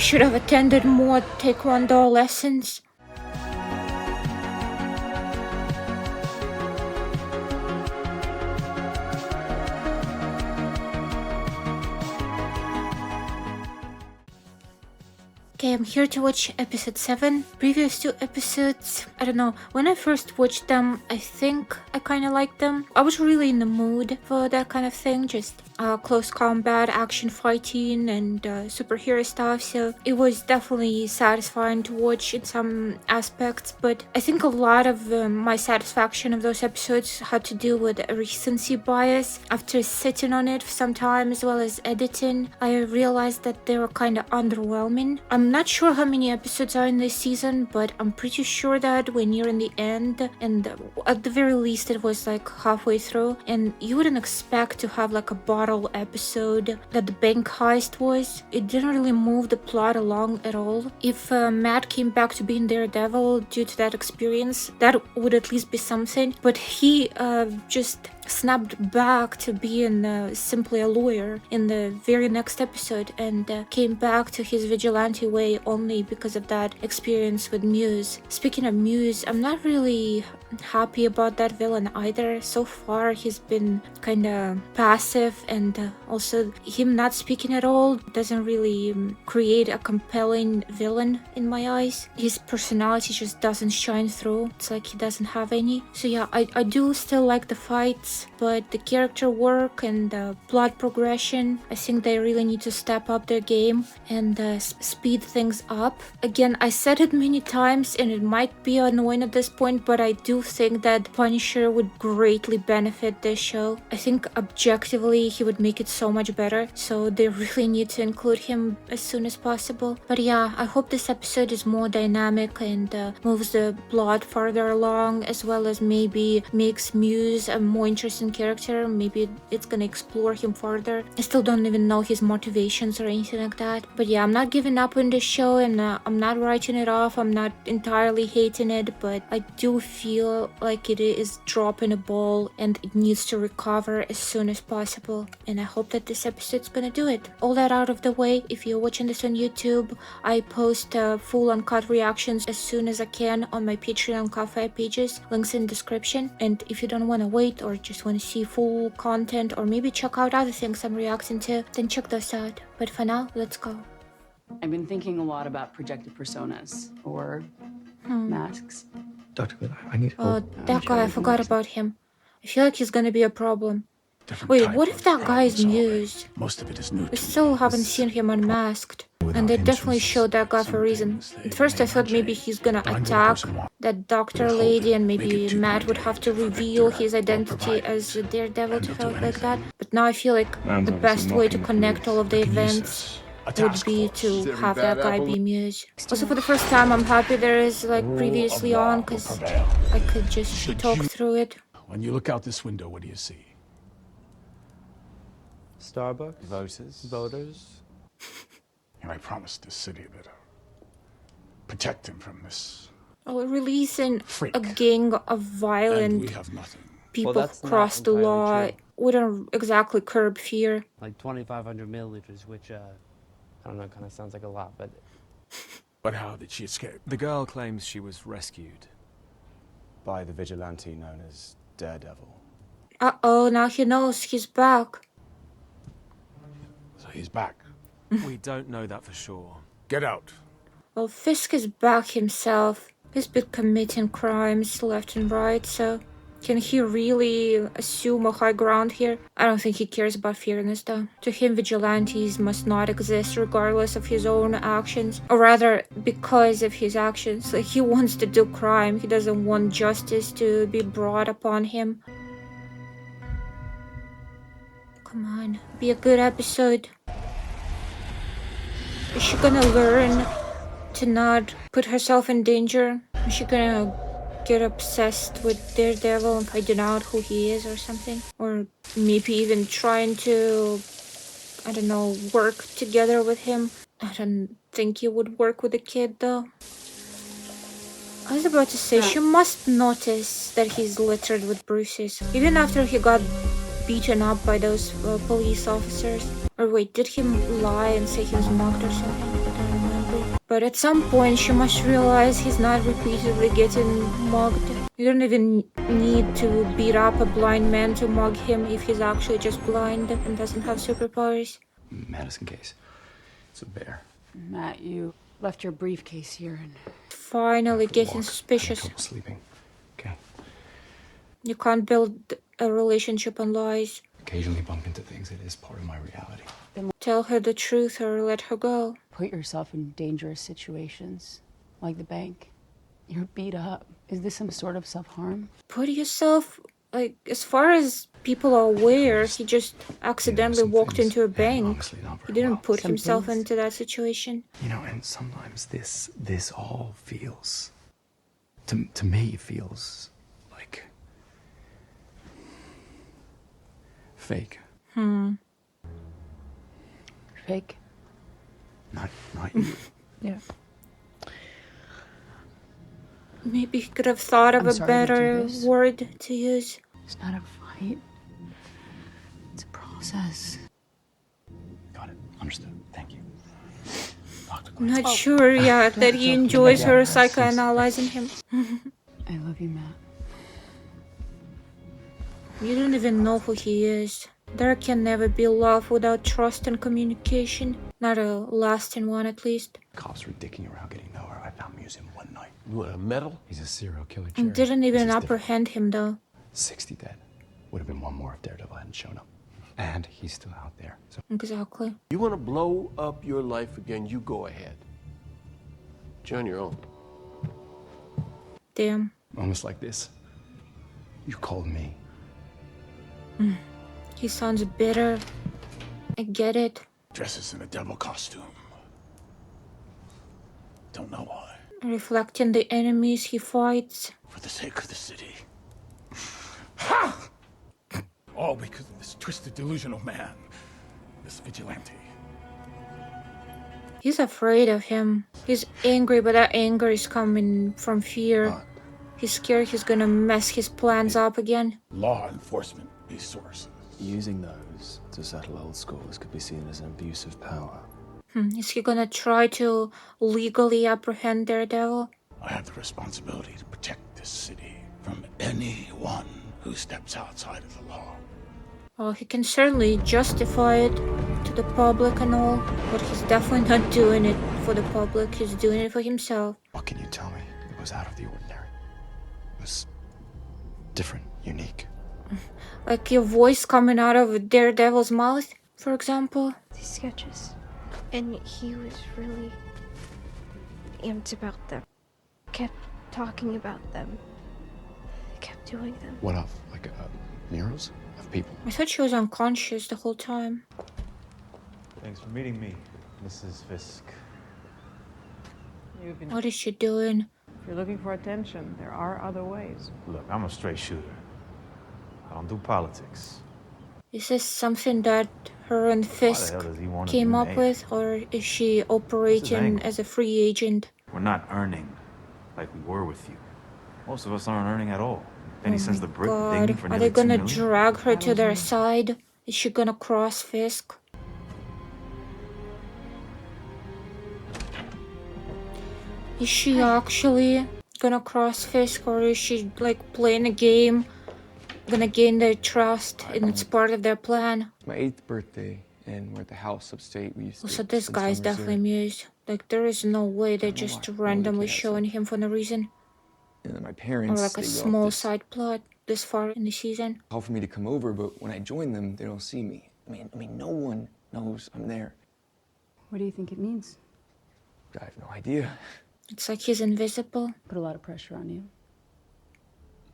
should have attended more taekwondo lessons. Okay, I'm here to watch episode 7. Previous 2 episodes, I don't know, when I first watched them, I think I kind of liked them. I was really in the mood for that kind of thing, just close combat, action fighting, and superhero stuff, so it was definitely satisfying to watch in some aspects, but I think a lot of my satisfaction of those episodes had to do with recency bias. After sitting on it for some time, as well as editing, I realized that they were kind of underwhelming. I'm not sure how many episodes are in this season, but I'm pretty sure that we're nearing the end, and at the very least it was like halfway through, and you wouldn't expect to have like a bottle episode that the bank heist was. It didn't really move the plot along at all. If Matt came back to being Daredevil due to that experience, that would at least be something, but he just snapped back to being simply a lawyer in the very next episode, and came back to his vigilante way only because of that experience with Muse. Speaking of Muse, I'm not really happy about that villain either. So far he's been kind of passive, and also him not speaking at all doesn't really create a compelling villain in my eyes. His personality just doesn't shine through. It's like he doesn't have any. So yeah, I do still like the fights, but the character work and the plot progression, I think they really need to step up their game and speed things up. Again, I said it many times and it might be annoying at this point, but I do think that Punisher would greatly benefit this show. I think objectively he would make it so much better, so they really need to include him as soon as possible. But yeah, I hope this episode is more dynamic and moves the plot farther along, as well as maybe makes Muse a more interesting character. Maybe it's gonna explore him further. I still don't even know his motivations or anything like that. But yeah, I'm not giving up on this show, and I'm not writing it off. I'm not entirely hating it, but I do feel like it is dropping a ball and it needs to recover as soon as possible. And I hope that this episode's gonna do it. All that out of the way, if you're watching this on YouTube, I post full uncut reactions as soon as I can on my Patreon and Cafe pages. Links in the description. And if you don't want to wait or just want to see full content, or maybe check out other things I'm reacting to, then check those out. But for now, let's go. I've been thinking a lot about projected personas or masks. Dr. Will, I need Oh, help. that guy, I forgot about him. I feel like he's gonna be a problem. Wait, what if that guy is Muse? Most of it is new. We still haven't seen him unmasked. And they definitely showed that guy for a reason. At first I thought maybe he's gonna attack that doctor lady, and maybe Matt would have to reveal his identity as a Daredevil to her like that. But now I feel like the best way to connect all of the events would be to have that guy be Muse. Also, for the first time, I'm happy there is like previously on, because I could just talk through it. When you look out this window, what do you see? Starbucks? Voters? I promised this city that protect him from this Oh, releasing freak. a gang of And we violent have nothing. people Well, that's who cross not the entirely law true. wouldn't exactly curb fear. Like 2,500 milliliters, which, I don't know, kind of sounds like a lot, but But how did she escape? The girl claims she was rescued. by the vigilante known as Daredevil. Uh-oh, now he knows he's back. So he's back. We don't know that for sure. Get out. Well, Fisk is back himself. He's been committing crimes left and right, so can he really assume a high ground here? I don't think he cares about fairness, though. To him, vigilantes must not exist regardless of his own actions. Or rather, because of his actions. Like, he wants to do crime. He doesn't want justice to be brought upon him. Come on, be a good episode. Is she gonna learn to not put herself in danger? Is she gonna get obsessed with Daredevil and finding out who he is or something? Or maybe even trying to, I don't know, work together with him? I don't think he would work with a kid, though. I was about to say, she must notice that he's littered with bruises. Even after he got beaten up by those police officers. Or wait, did he lie and say he was mugged or something? I don't remember. But at some point, she must realize he's not repeatedly getting mugged. You don't even need to beat up a blind man to mug him if he's actually just blind and doesn't have superpowers. Madison case. It's a bear. Matt, you left your briefcase here and Finally getting suspicious. Trouble sleeping. Okay. You can't build a relationship on lies. Occasionally bump into things. It is part of my reality. Tell her the truth or let her go. put yourself in dangerous situations, like the bank. You're beat up. Is this some sort of self-harm? Put yourself, like, as far as people are aware, he just accidentally walked into a bank. He didn't put himself into that situation. You know, and sometimes this all feels, to me, feels like fake. Fake? Not you. Yeah. Maybe he could have thought of I'm a sorry to do better this. word to use. It's not a fight. It's a process. Got it. Understood. Thank you. Not sure yet that he enjoys her psychoanalyzing him. I love you, Matt. You don't even know who he is. There can never be love without trust and communication. Not a lasting one, at least. Cops were dicking around getting nowhere. I found Muse in one night. You want a medal? He's a serial killer. And Jerry. didn't even This is apprehend him, though. 60 dead. Would have been one more if Daredevil hadn't shown up. And he's still out there. So Exactly. You want to blow up your life again, you go ahead. You're on your own. Damn. almost like this. You called me. He sounds bitter. I get it. Dresses in a devil costume. Don't know why. Reflecting the enemies he fights. For the sake of the city. Ha! All because of this twisted, delusional man. This vigilante. He's afraid of him. He's angry, but that anger is coming from fear. He's scared he's gonna mess his plans up again. Law enforcement resources. Using those to settle old scores could be seen as an abuse of power. Is he gonna try to legally apprehend Daredevil? I have the responsibility to protect this city from anyone who steps outside of the law. Well, he can certainly justify it to the public and all, but he's definitely not doing it for the public. He's doing it for himself. What can you tell me that was out of the ordinary? It was different, unique. Like your voice coming out of Daredevil's mouth, for example. These sketches. And he was really amped about them. Kept talking about them. Kept doing them. What of? Like murals of people? I thought she was unconscious the whole time. Thanks for meeting me, Mrs. Fisk. You can, What is she doing? if you're looking for attention, there are other ways. Look, I'm a straight shooter. I don't do politics. Is this something that her and Fisk hell does he want to came be up mayor? with, or is she operating angle? as a free agent? We're not earning like we were with you. Most of us aren't earning at all. Then he sends the brick God, ding for are nearly they gonna $2 million. drag her to their side? Is she gonna cross Fisk? Is she actually gonna cross Fisk, or is she like playing a game, gonna gain their trust, and it's part of their plan? My 8th birthday, and we're at the house upstate. We used to So this spend guy's summers definitely there. Muse. Like, there is no way they're I don't know just why. randomly Really can't, showing him for no reason. And then my Or parents, like a they go up small this side plot this far in the season. call for me to come over, but when I join them, they don't see me. I mean, no one knows I'm there. What do you think it means? I have no idea. It's like he's invisible. Put a lot of pressure on you.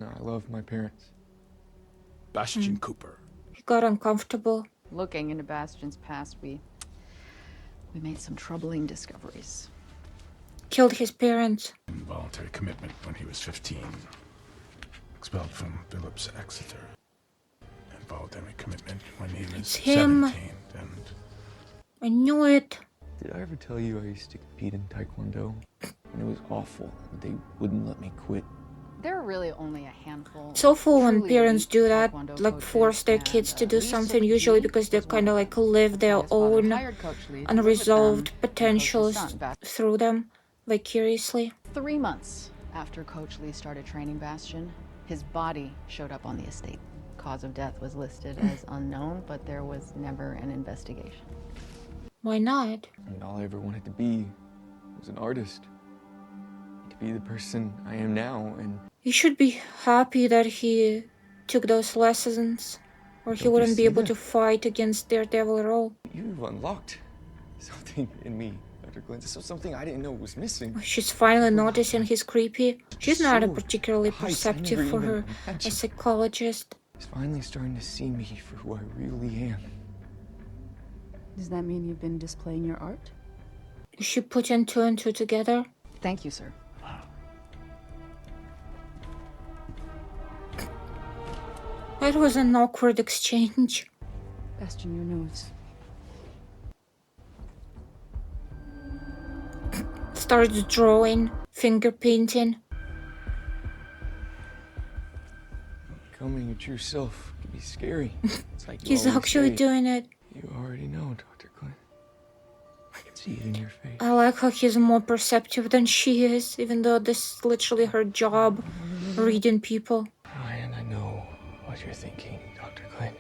No, I love my parents. Bastion Cooper. He got uncomfortable. Looking into Bastion's past, we made some troubling discoveries. Killed his parents. Involuntary commitment when he was 15. Expelled from Phillips Exeter. Involuntary commitment when he was It's him. 17. And I knew it. Did I ever tell you I used to compete in Taekwondo? And it was awful. They wouldn't let me quit. There are really only a handful. It's awful when truly parents elite do that, Taekwondo like coaches, force their and, kids to do Lee something, Suk-ji usually because they was one kind of them. like live That's their why his father own hired Coach Lee to live with unresolved them and coach his potentials son, through them vicariously. 3 months after Coach Lee started training Bastion, his body showed up on the estate. Cause of death was listed as unknown, but there was never an investigation. Why not? And all I ever wanted to be was an artist. To be the person I am now, and You should be happy that he took those lessons, or he Don't you wouldn't be see able that? to fight against Daredevil at all. you've unlocked something in me, Dr. Glenn. So something I didn't know was missing. She's finally noticing he's creepy. She's not So particularly heights I perceptive never for even her imagined. a psychologist. He's finally starting to see me for who I really am. Does that mean you've been displaying your art? Is she putting two and two together? Thank you, sir. That was an awkward exchange. Bastion, your nose. Starts drawing, finger painting. Becoming your true self can be scary. It's like you He's always actually say, doing it. You already know, Dr. Glenn. I can see it in your face. I like how he's more perceptive than she is, even though this is literally her job, reading people. And I know what you're thinking, Dr. Glenn.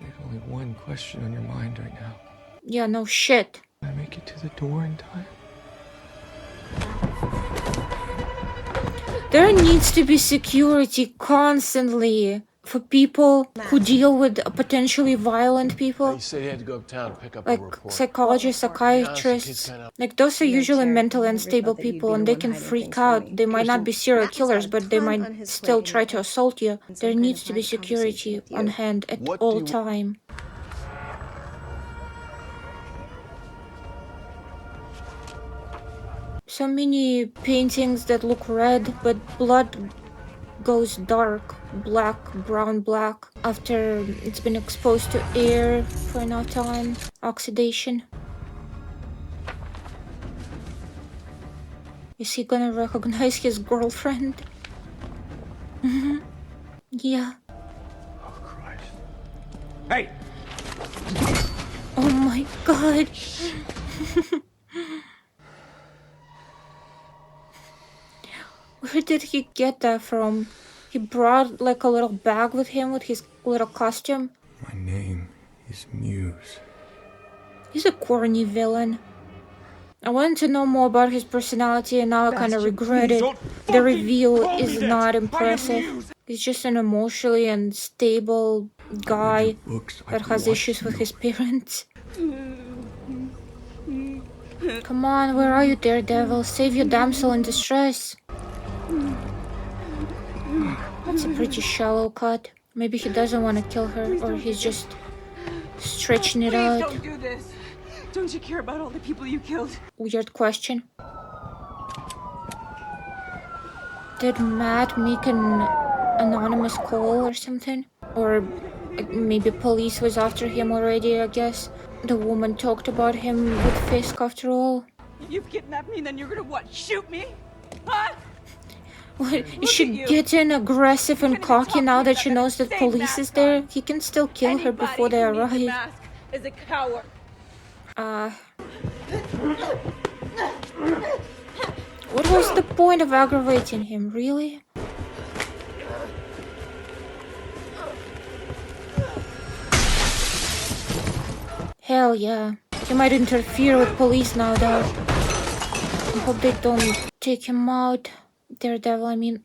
There's only one question on your mind right now. Yeah, no shit. Can I make it to the door in time? There needs to be security constantly for people who deal with potentially violent people. He said he had to go uptown to pick up a Like report. psychologists, psychiatrists. Like those are usually mentally unstable people and they can freak out. They might not be serial killers, but they might still try to assault you. There needs to be security on hand at all time. So many paintings that look red, but blood goes dark, black, brown, black, after it's been exposed to air for enough time. Oxidation. Is he gonna recognize his girlfriend? Yeah. Oh, Christ. Hey! Oh my god. Where did he get that from? He brought like a little bag with him with his little costume. My name is Muse. He's a corny villain. I wanted to know more about his personality and now I kind of regret it. The reveal is not impressive. He's just an emotionally unstable guy that has issues with his parents. Come on, where are you, Daredevil? Save your damsel in distress. That's a pretty shallow cut. Maybe he doesn't want to kill her, or he's just stretching it out. Don't do this. Don't you care about all the people you killed? Weird question. Did Matt make an anonymous call or something? Or maybe police was after him already, I guess. The woman talked about him with Fisk after all. You've kidnapped me and then you're gonna what, shoot me? Huh? What, is she getting aggressive and cocky now that she knows that police is there? He can still kill her before they arrive. Mask is a coward. What was the point of aggravating him, really? Hell yeah. He might interfere with police now though. I hope they don't take him out. Daredevil, I mean.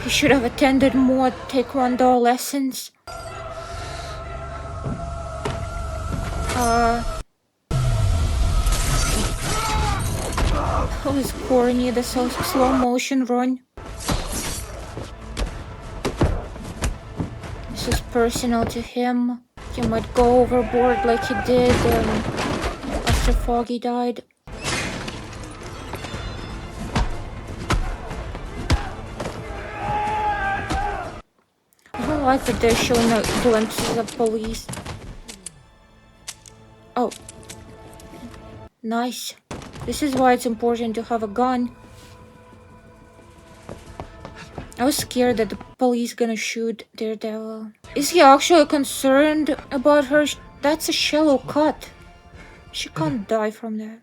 He should have attended more Taekwondo lessons. That was corny, the slow motion run. This is personal to him. He might go overboard like he did after Foggy died. Oh like that they're showing glimpses of police. Oh. Nice. This is why it's important to have a gun. I was scared that the police gonna shoot Daredevil. Is he actually concerned about her? That's a shallow cut. She can't die from that.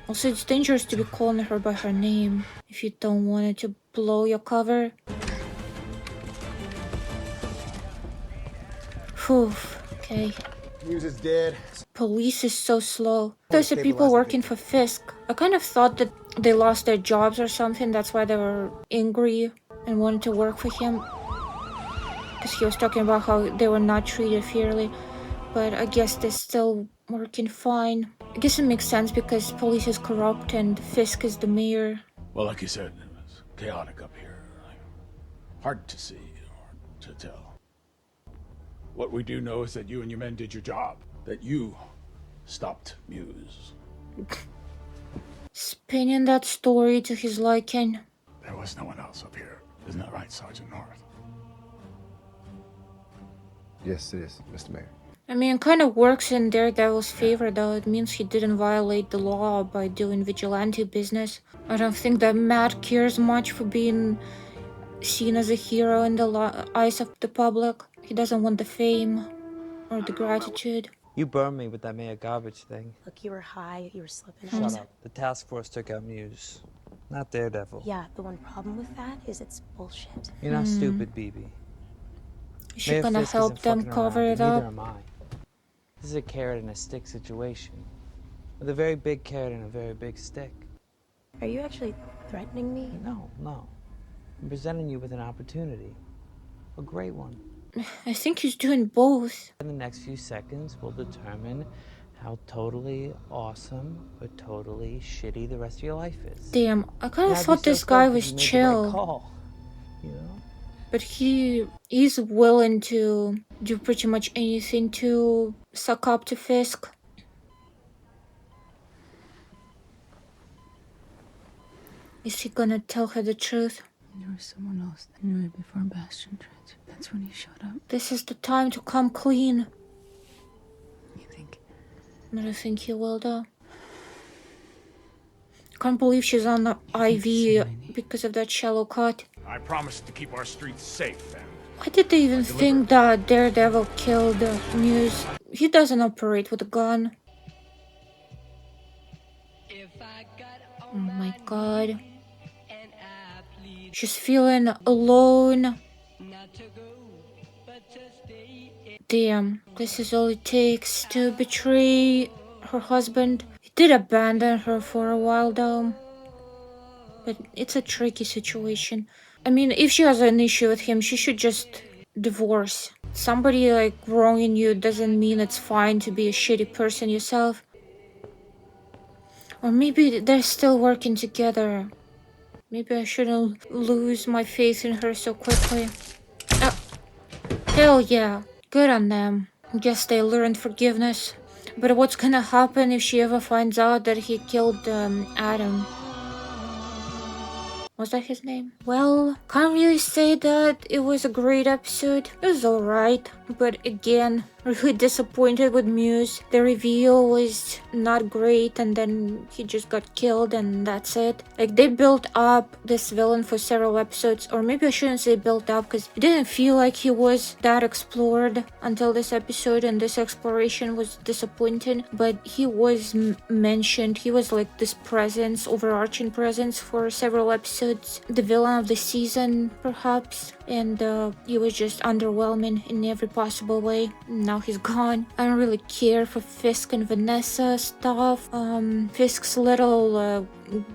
Also, it's dangerous to be calling her by her name if you don't want it to blow your cover. Phew. Okay. Muse is dead. Police is so slow. Those are people working for Fisk. I kind of thought that they lost their jobs or something. That's why they were angry and wanted to work for him. Because he was talking about how they were not treated fairly. But I guess they're still working fine. I guess it makes sense because police is corrupt and Fisk is the mayor. Well, like you said, it was chaotic up here. Hard to see or to tell. What we do know is that you and your men did your job. That you stopped Muse. Spinning that story to his liking. There was no one else up here. Isn't that right, Sergeant North? Yes, it is, Mr. Mayor. I mean, it kind of works in Daredevil's favor, though. It means he didn't violate the law by doing vigilante business. I don't think that Matt cares much for being seen as a hero in the eyes of the public. He doesn't want the fame or the gratitude. You burned me with that mayor garbage thing. Look, you were high, you were slipping. Shut up. The task force took out Muse, not Daredevil. Yeah, the one problem with that is it's bullshit. You're not stupid, BB. Is she gonna help them cover it up? Neither am I. This is a carrot and a stick situation. With a very big carrot and a very big stick. Are you actually threatening me? No. I'm presenting you with an opportunity. A great one. I think he's doing both. In the next few seconds, we'll determine how totally awesome or totally shitty the rest of your life is. Damn, I kind of thought this guy was chill. Call, you know? But he is willing to do pretty much anything to suck up to Fisk. Is he gonna tell her the truth? There was someone else that knew it before Bastion tried to. That's when he showed up. This is the time to come clean. You think? I don't think he will, though. Can't believe she's on the IV because of that shallow cut. I promised to keep our streets safe, and Why did they even think that Daredevil killed Muse? He doesn't operate with a gun. Oh my god. She's feeling alone. Damn, this is all it takes to betray her husband. He did abandon her for a while though. But it's a tricky situation. I mean, if she has an issue with him, she should just divorce. Somebody like wronging you doesn't mean it's fine to be a shitty person yourself. Or maybe they're still working together. Maybe I shouldn't lose my faith in her so quickly. Oh, hell yeah. Good on them. Guess they learned forgiveness. But what's gonna happen if she ever finds out that he killed Adam? Was that his name? Well, can't really say that it was a great episode. It was alright, but again, really disappointed with Muse. The reveal was not great and then he just got killed and that's it. Like, they built up this villain for several episodes, or maybe I shouldn't say built up because it didn't feel like he was that explored until this episode, and this exploration was disappointing, but he was mentioned. He was like this presence, overarching presence for several episodes. The villain of the season, perhaps, and he was just underwhelming in every possible way. Now he's gone. I don't really care for Fisk and Vanessa stuff. Fisk's little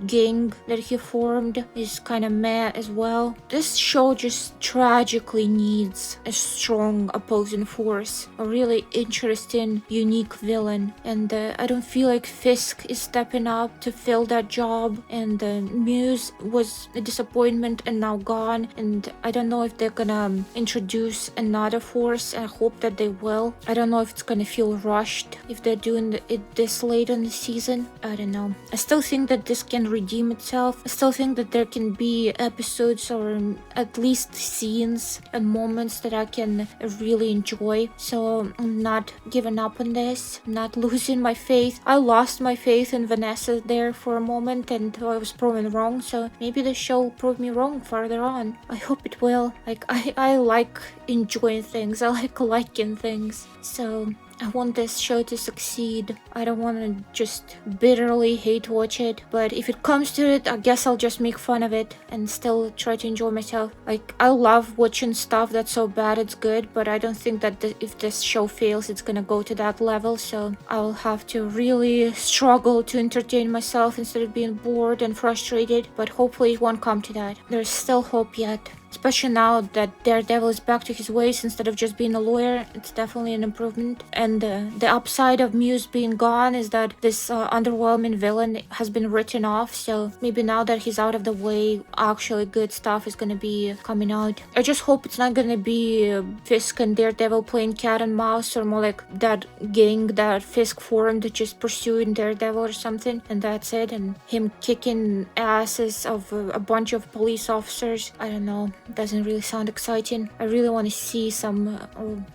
gang that he formed is kind of meh as well. This show just tragically needs a strong opposing force, a really interesting, unique villain, and I don't feel like Fisk is stepping up to fill that job, and Muse was a disappointment and now gone, and I don't know if they're gonna introduce another force. I hope that they will. I don't know if it's gonna feel rushed if they're doing it this late in the season. I don't know. I still think that this Fisk can redeem itself. I still think that there can be episodes or at least scenes and moments that I can really enjoy. So I'm not giving up on this, I'm not losing my faith. I lost my faith in Vanessa there for a moment and I was proven wrong, so maybe the show will prove me wrong further on. I hope it will. Like, I like enjoying things, I like liking things, so I want this show to succeed. I don't want to just bitterly hate watch it, but if it comes to it, I guess I'll just make fun of it and still try to enjoy myself. Like, I love watching stuff that's so bad it's good, but I don't think that if this show fails, it's gonna go to that level, so I'll have to really struggle to entertain myself instead of being bored and frustrated, but hopefully it won't come to that. There's still hope yet. Especially now that Daredevil is back to his ways instead of just being a lawyer, it's definitely an improvement. And the upside of Muse being gone is that this underwhelming villain has been written off, so maybe now that he's out of the way, actually good stuff is gonna be coming out. I just hope it's not gonna be Fisk and Daredevil playing cat and mouse, or more like that gang that Fisk formed just pursuing Daredevil or something, and that's it, and him kicking asses of a bunch of police officers. I don't know. Doesn't really sound exciting. I really want to see some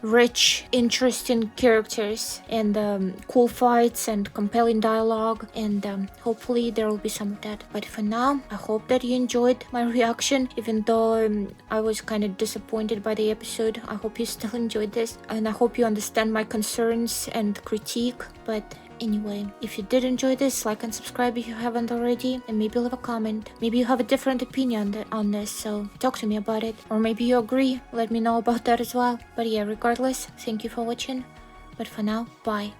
rich, interesting characters and cool fights and compelling dialogue, and hopefully there will be some of that. But for now, I hope that you enjoyed my reaction, even though I was kind of disappointed by the episode. I hope you still enjoyed this, and I hope you understand my concerns and critique. But anyway, if you did enjoy this, like and subscribe if you haven't already, and maybe leave a comment. Maybe you have a different opinion on this, so talk to me about it. Or maybe you agree, let me know about that as well. But yeah, regardless, thank you for watching. But for now, bye.